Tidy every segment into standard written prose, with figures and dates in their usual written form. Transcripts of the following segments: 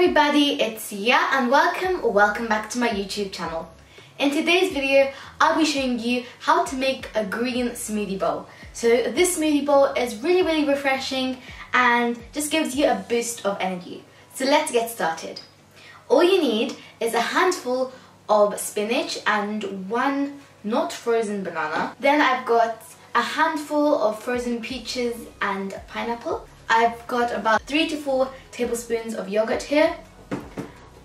everybody, it's Sia and welcome back to my YouTube channel. In today's video, I'll be showing you how to make a green smoothie bowl. So this smoothie bowl is really refreshing and just gives you a boost of energy. So let's get started. All you need is a handful of spinach and one not frozen banana. Then I've got a handful of frozen peaches and pineapple. I've got about 3 to 4 tablespoons of yogurt here,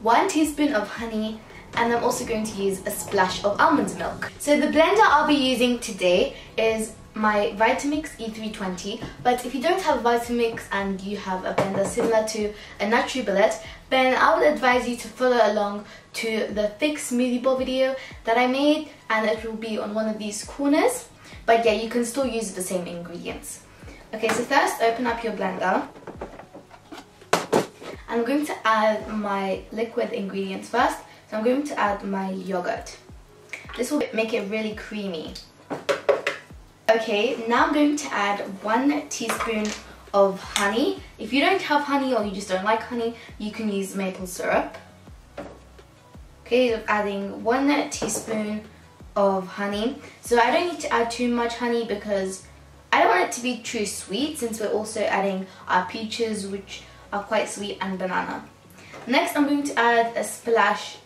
1 teaspoon of honey, and I'm also going to use a splash of almond milk. So the blender I'll be using today is my Vitamix E320, but if you don't have Vitamix and you have a blender similar to a Nutritional, then I would advise you to follow along to the thick smoothie bowl video that I made, and it will be on one of these corners. But yeah, you can still use the same ingredients. Okay, so first open up your blender. I'm going to add my liquid ingredients first. So I'm going to add my yogurt. This will make it really creamy. Okay, now I'm going to add 1 teaspoon of honey. If you don't have honey or you just don't like honey, you can use maple syrup. Okay, so adding 1 teaspoon of honey. So I don't need to add too much honey because I don't want it to be too sweet, since we're also adding our peaches, which are quite sweet, and banana. Next, I'm going to add a splash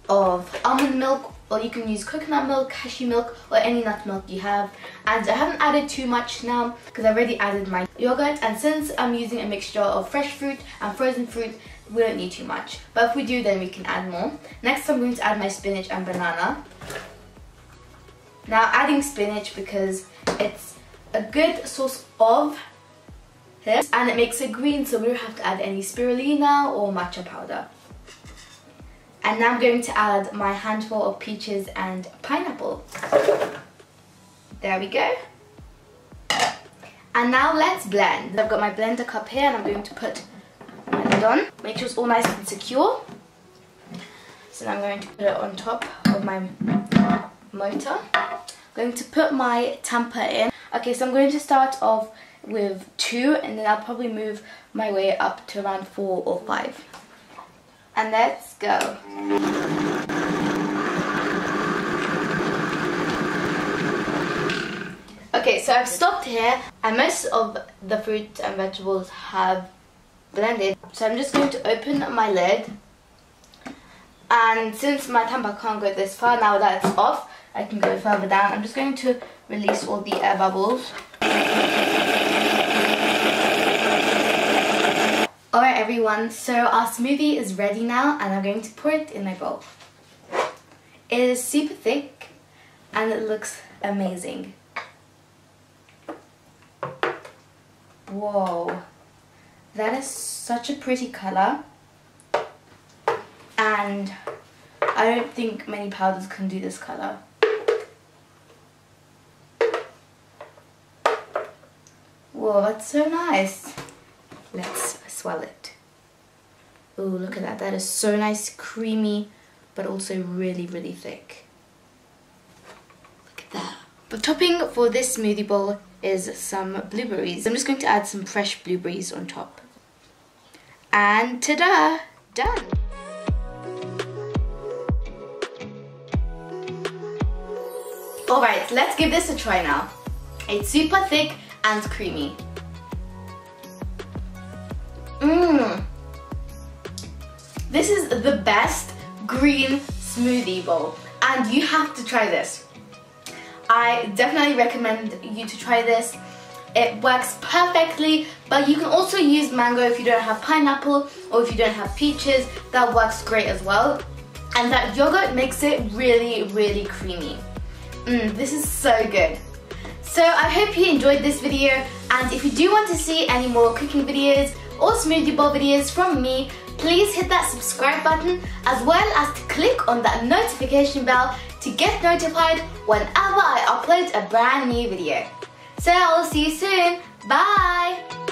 of almond milk, or you can use coconut milk, cashew milk, or any nut milk you have. And I haven't added too much now because I've already added my yogurt, and since I'm using a mixture of fresh fruit and frozen fruit, we don't need too much. But if we do, then we can add more. Next, I'm going to add my spinach and banana. Now, adding spinach because it's a good source of this, and it makes it green, so we don't have to add any spirulina or matcha powder. And now I'm going to add my handful of peaches and pineapple. There we go. And now let's blend. I've got my blender cup here, and I'm going to put my lid on. Make sure it's all nice and secure. So now I'm going to put it on top of my motor. I'm going to put my tamper in. Okay, so I'm going to start off with 2, and then I'll probably move my way up to around 4 or 5. And let's go. Okay, so I've stopped here, and most of the fruit and vegetables have blended. So I'm just going to open my lid. And since my tamper can't go this far, now that it's off, I can go further down. I'm just going to release all the air bubbles. Alright everyone, so our smoothie is ready now, and I'm going to pour it in my bowl. It is super thick and it looks amazing. Whoa, that is such a pretty colour, and I don't think many powders can do this colour. Whoa, that's so nice. Let's swell it. Oh, look at that. That is so nice, creamy, but also really thick. Look at that. The topping for this smoothie bowl is some blueberries. I'm just going to add some fresh blueberries on top. And ta-da! Done! Alright, let's give this a try now. It's super thick and creamy. This is the best green smoothie bowl, and you have to try this. I definitely recommend you to try this. It works perfectly, but you can also use mango if you don't have pineapple, or if you don't have peaches. That works great as well. And that yogurt makes it really creamy. This is so good. So I hope you enjoyed this video, and if you do want to see any more cooking videos or smoothie bowl videos from me, please hit that subscribe button, as well as to click on that notification bell to get notified whenever I upload a brand new video. So I'll see you soon. Bye!